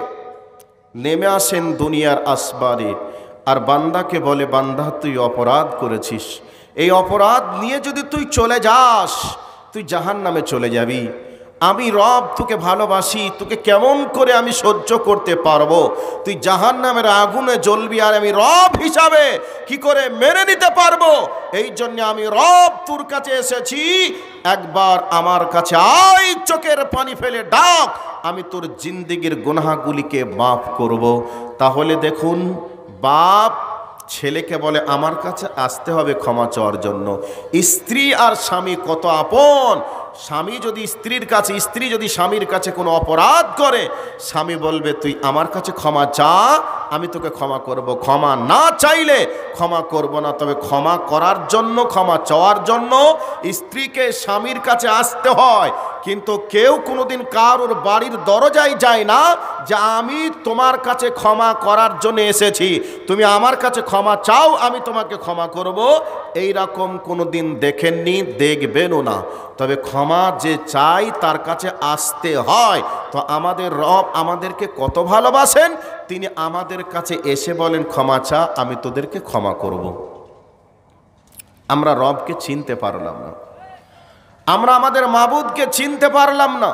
নেমে আসেন দুনিয়ার আসমানে, আর বান্দাকে বলে, বান্দা তুই অপরাধ করেছিস, এই অপরাধ নিয়ে যদি তুই চলে যাস তুই জাহান্নামে চলে যাবি। আমি রব তোকে ভালোবাসি, তোকে কেমন করে আমি সহ্য করতে পারবো, তুই জাহান্নামের আগুনে জ্বলবি, আর আমি রব হিসাবে কি করে মেনে নিতে পারবো। এই জন্য আমি রব তোর কাছে এসেছি, একবার আমার কাছে আয়, চোখের পানি ফেলে ডাক, আমি তোর জিন্দেগির গুনাহগুলিকে মাফ করব। তাহলে দেখুন, বাপ ছেলেকে বলে আমার কাছে আসতে হবে ক্ষমা চাওয়ার জন্য। স্ত্রী আর স্বামী কত আপন। স্বামী যদি স্ত্রীর কাছে, স্ত্রী যদি স্বামীর কাছে কোনো অপরাধ করে, স্বামী বলবে তুই আমার কাছে ক্ষমা চা, আমি তোকে ক্ষমা করব। ক্ষমা না চাইলে ক্ষমা করব না। তবে ক্ষমা করার জন্য, ক্ষমা চাওয়ার জন্য স্ত্রীকে স্বামীর কাছে আসতে হয়। কিন্তু কেউ কোনোদিন কারোর বাড়ির দরজায় যায় না যে আমি তোমার কাছে ক্ষমা করার জন্য এসেছি, তুমি আমার কাছে ক্ষমা চাও, আমি তোমাকে ক্ষমা করব। এই রকম কোনোদিন দেখেননি, দেখবেনও না। তবে ক্ষমা যে চাই তার কাছে আসতে হয়। তো আমাদের রব আমাদেরকে কত ভালোবাসেন, তিনি আমাদের কাছে এসে বলেন ক্ষমা চা, আমি তোদেরকে ক্ষমা করব। আমরা রবকে চিনতে পারলাম না, আমরা আমাদের মাবুদকে চিনতে পারলাম না,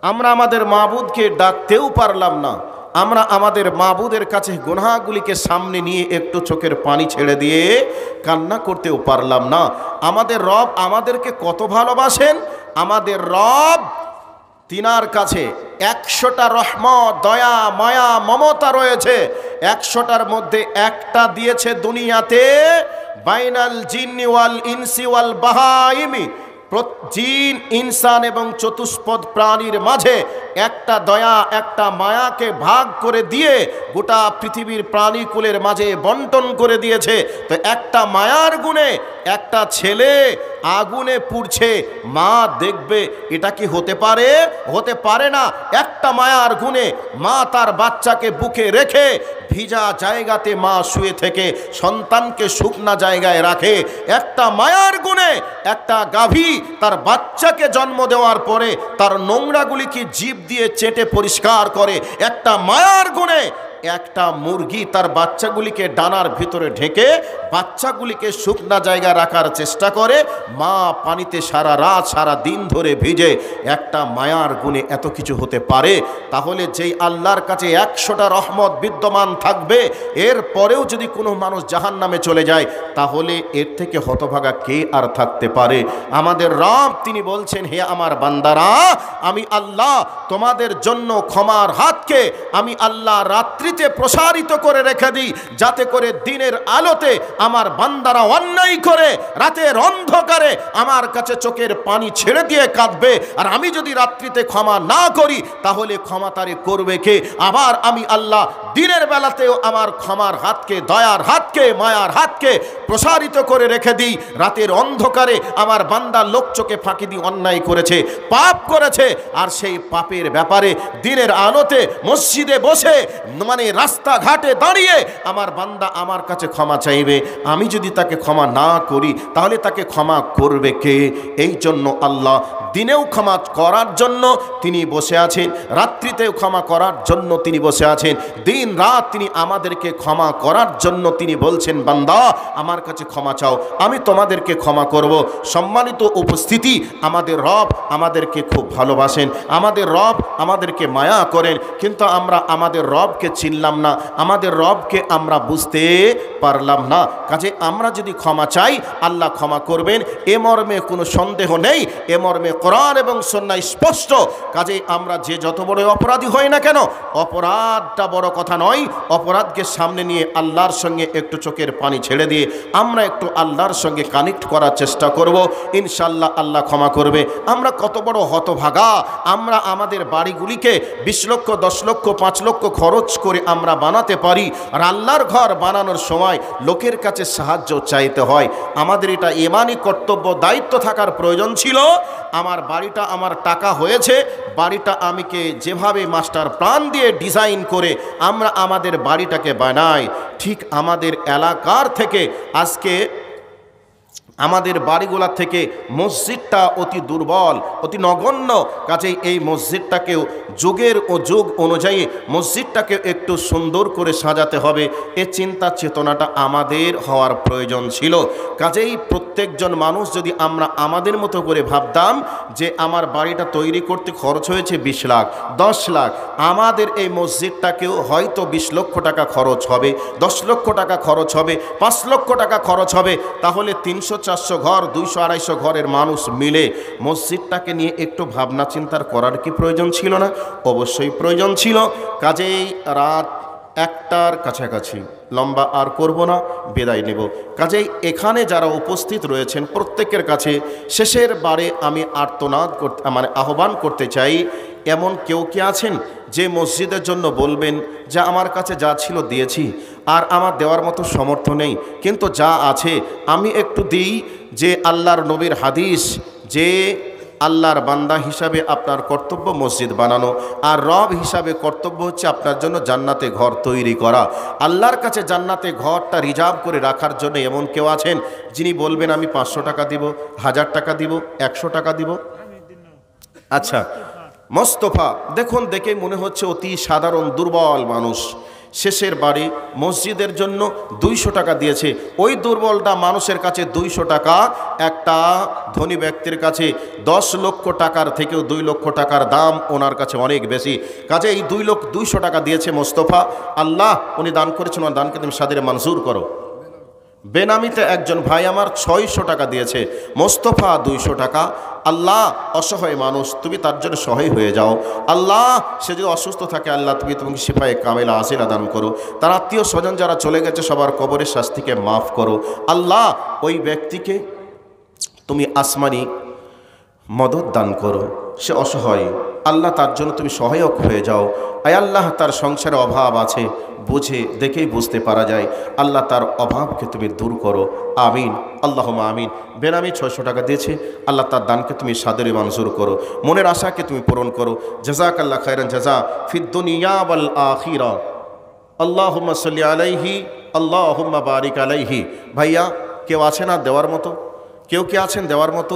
আমরা আমাদের মাবুদকে ডাকতেও পারলাম না, আমরা আমাদের মাবুদের কাছে গুনাহগুলিকে সামনে নিয়ে একটু চোখের পানি ছেড়ে দিয়ে কান্না করতেও পারলাম না। আমাদের রব আমাদেরকে কত ভালোবাসেন। আমাদের রব তিনার কাছে 100টা রহমত, দয়া, মায়া, মমতা রয়েছে। 100টার মধ্যে একটা দিয়েছে দুনিয়াতে, বাইনাল জিন্নি ওয়াল ইনসি ওয়াল বাহাইমি, জিন, ইনসান এবং চতুষ্পদ প্রাণীর মাঝে একটা দয়া, একটা মায়াকে ভাগ করে দিয়ে গোটা পৃথিবীর প্রাণীকুলের মাঝে বন্টন করে দিয়েছে। তো একটা মায়ার গুণে একটা ছেলে আগুনে পুড়ছে, মা দেখবে, এটা কি হতে পারে? হতে পারে না। একটা মায়ার গুণে মা তার বাচ্চাকে বুকে রেখে ভিজা জায়গাতে মা শুয়ে থেকে সন্তানকে শুকনা জায়গায় রাখে। একটা মায়ার গুণে একটা গাভী তার বাচ্চাকে জন্ম দেওয়ার পরে তার নোংরাগুলিকে জিভ দিয়ে চেটে পরিষ্কার করে। একটা মায়ার গুণে একটা মুরগি তার বাচ্চাগুলিকে ডানার ভিতরে ঢেকে বাচ্চাগুলিকে শুকনা জায়গায় রাখার চেষ্টা করে। মা পানিতে সারা রাত সারা দিন ধরে ভিজে। একটা মায়ার গুণে এত কিছু হতে পারে। তাহলে যেই আল্লাহর কাছে 100টা রহমত বিদ্যমান থাকবে, এর পরেও যদি কোনো মানুষ জাহান্নামে চলে যায়, তাহলে এর থেকে হতভাগা কে আর থাকতে পারে? আমাদের রব তিনি বলছেন, হে আমার বান্দারা, আমি আল্লাহ তোমাদের জন্য ক্ষমার হাতকে আমি আল্লাহ রাত্রিতে প্রসারিত করে রেখে দিই, যাতে করে দিনের আলোতে আমার বান্দারা অন্যায় করে রাতের অন্ধকারে আমার কাছে চোখের পানি ছেড়ে দিয়ে কাঁদবে। আর আমি যদি রাত্রিতে ক্ষমা না করি, তাহলে ক্ষমা তারে করবে কে? আবার আমি আল্লাহ দিনের বেলাতেও আমার ক্ষমার হাতকে, দয়ার হাতকে, মায়ার হাতকে প্রসারিত করে রেখে দিই। রাতের অন্ধকারে আমার বান্দা লোক চোখে ফাঁকি দিয়ে অন্যায় করেছে, পাপ করেছে, আর সেই পাপের ব্যাপারে দিনের আলোতে মসজিদে বসে মানে রাস্তাঘাটে দাঁড়িয়ে আমার বান্দা আমার কাছে ক্ষমা চাইবে। আমি যদি তাকে ক্ষমা না করি তাহলে তাকে ক্ষমা করবে কে? এই জন্য আল্লাহ দিনেও ক্ষমা করার জন্য তিনি বসে আছেন, রাত্রিতেও ক্ষমা করার জন্য তিনি বসে আছেন, দিন রাত তিনি আমাদেরকে ক্ষমা করার জন্য তিনি বলছেন, বান্দা আমার কাছে ক্ষমা চাও, আমি তোমাদেরকে ক্ষমা করব। সম্মানিত উপস্থিতি, আমাদের রব আমাদেরকে খুব ভালোবাসেন, আমাদের রব আমাদেরকে মায়া করেন, কিন্তু আমরা আমাদের রবকে চিনলাম না, আমাদের রবকে আমরা বুঝতে পারলাম না। কাজে আমরা যদি ক্ষমা চাই আল্লাহ ক্ষমা করবেন, এ মর্মে কোনো সন্দেহ নেই, এ মর্মে কোরআন এবং সুন্নাহ স্পষ্ট। কাজে আমরা যে যত বড় অপরাধী হই না কেন, অপরাধটা বড় কথা নয়, অপরাধকে সামনে নিয়ে আল্লাহর সঙ্গে একটু চোখের পানি ছেড়ে দিয়ে আমরা একটু আল্লাহর সঙ্গে কানেক্ট করার চেষ্টা করব, ইনশাল্লাহ আল্লাহ ক্ষমা করবে। আমরা কত বড় হতভাগা, আমরা আমাদের বাড়িগুলিকে 20 লক্ষ 10 লক্ষ 5 লক্ষ খরচ করে আমরা বানাতে পারি, আর আল্লাহর ঘর বানানোর সময় লোকের কাছে সাহায্য চাইতে হয়। আমাদের এটা ইমানি কর্তব্য, দায়িত্ব থাকার প্রয়োজন ছিল। আমার বাড়িটা আমার টাকা হয়েছে, বাড়িটা আমিকে যেভাবে মাস্টার প্ল্যান দিয়ে ডিজাইন করে আমরা আমাদের বাড়িটাকে বানাই, ঠিক আমাদের এলাকার থেকে আজকে আমাদের বাড়িগুলা থেকে মসজিদটা অতি দুর্বল, অতি নগণ্য। কাজেই এই মসজিদটাকেও যুগের ও যুগ অনুযায়ী মসজিদটাকে একটু সুন্দর করে সাজাতে হবে, এ চিন্তা চেতনাটা আমাদের হওয়ার প্রয়োজন ছিল। কাজেই প্রত্যেকজন মানুষ যদি আমরা আমাদের মতো করে ভাবতাম যে আমার বাড়িটা তৈরি করতে খরচ হয়েছে 20 লাখ 10 লাখ, আমাদের এই মসজিদটাকেও হয়তো 20 লক্ষ টাকা খরচ হবে, 10 লক্ষ টাকা খরচ হবে, 5 লক্ষ টাকা খরচ হবে। তাহলে 300-400 ঘর, 200-250 ঘরের মানুষ মিলে মসজিদটাকে নিয়ে একটু ভাবনা চিন্তার করার কি প্রয়োজন ছিল না? অবশ্যই প্রয়োজন ছিল। কাজেই রাত 1টার কাছাকাছি, লম্বা আর করব না, বিদায় নেব। কাজেই এখানে যারা উপস্থিত রয়েছেন প্রত্যেকের কাছে শেষের বারে আমি আর্তনাদ করতে আহ্বান করতে চাই, এমন কেউ কি আছেন যে মসজিদের জন্য বলবেন যে আমার কাছে যা ছিল দিয়েছি, আর আমার দেওয়ার মতো সামর্থ্য নেই, কিন্তু যা আছে আমি একটু দিই? যে আল্লাহর নবীর হাদিস যে আল্লাহর বান্দা হিসাবে আপনার কর্তব্য মসজিদ বানানো, আর রব হিসাবে কর্তব্য হচ্ছে আপনার জন্য জান্নাতে ঘর তৈরি করা। আল্লাহর কাছে জান্নাতে ঘরটা রিজার্ভ করে রাখার জন্য এমন কেউ আছেন যিনি বলবেন আমি 500 টাকা দিব, 1000 টাকা দিব, 100 টাকা দিব? আচ্ছা, মোস্তফা দেখুন, দেখে মনে হচ্ছে অতি সাধারণ দুর্বল মানুষ, শেষের বাড়ি মসজিদের জন্য 200 টাকা দিয়েছে। ওই দুর্বলটা মানুষের কাছে 200 টাকা একটা ধনী ব্যক্তির কাছে 10 লক্ষ টাকার থেকেও 2 লক্ষ টাকার দাম ওনার কাছে অনেক বেশি। কাজে এই 200 টাকা দিয়েছে মোস্তফা, আল্লাহ উনি দান করেছেন, ওনার দানকে তুমি সাদরে মঞ্জুর করো। বেনামিতে একজন ভাই আমার 600 টাকা দিয়েছে, মোস্তফা 200 টাকা। আল্লাহ অসহায় মানুষ, তুমি তার জন্য সহায় হয়ে যাও। আল্লাহ সে যদি অসুস্থ থাকে আল্লাহ তুমি তোমাকে শিফায়ে কামেলা আজিলা দান করো। তার আত্মীয় স্বজন যারা চলে গেছে সবার কবরের শাস্তিকে মাফ করো। আল্লাহ ওই ব্যক্তিকে তুমি আসমানি মদত দান করো, সে অসহায়, আল্লাহ তার জন্য তুমি সহায়ক হয়ে যাও। আয় আল্লাহ তার সংসারে অভাব আছে, বুঝে দেখেই বুঝতে পারা যায়, আল্লাহ তার অভাবকে তুমি দূর করো, আমিন আল্লাহুম্মা আমিন। বেনামি 600 টাকা দিয়েছে, আল্লাহ তার দানকে তুমি সাদরে মঞ্জুর করো, মনের আশাকে তুমি পূরণ করো। জাযাকাল্লাহ খায়রান জাযা ফিদ দুনিয়া ওয়াল আখিরা। আল্লাহুম্মা সাল্লি আলাইহি আল্লাহুম্মা বারিক আলাইহি। ভাইয়া কেউ আছে না দেওয়ার মতো? কেউ কি আছেন দেওয়ার মতো?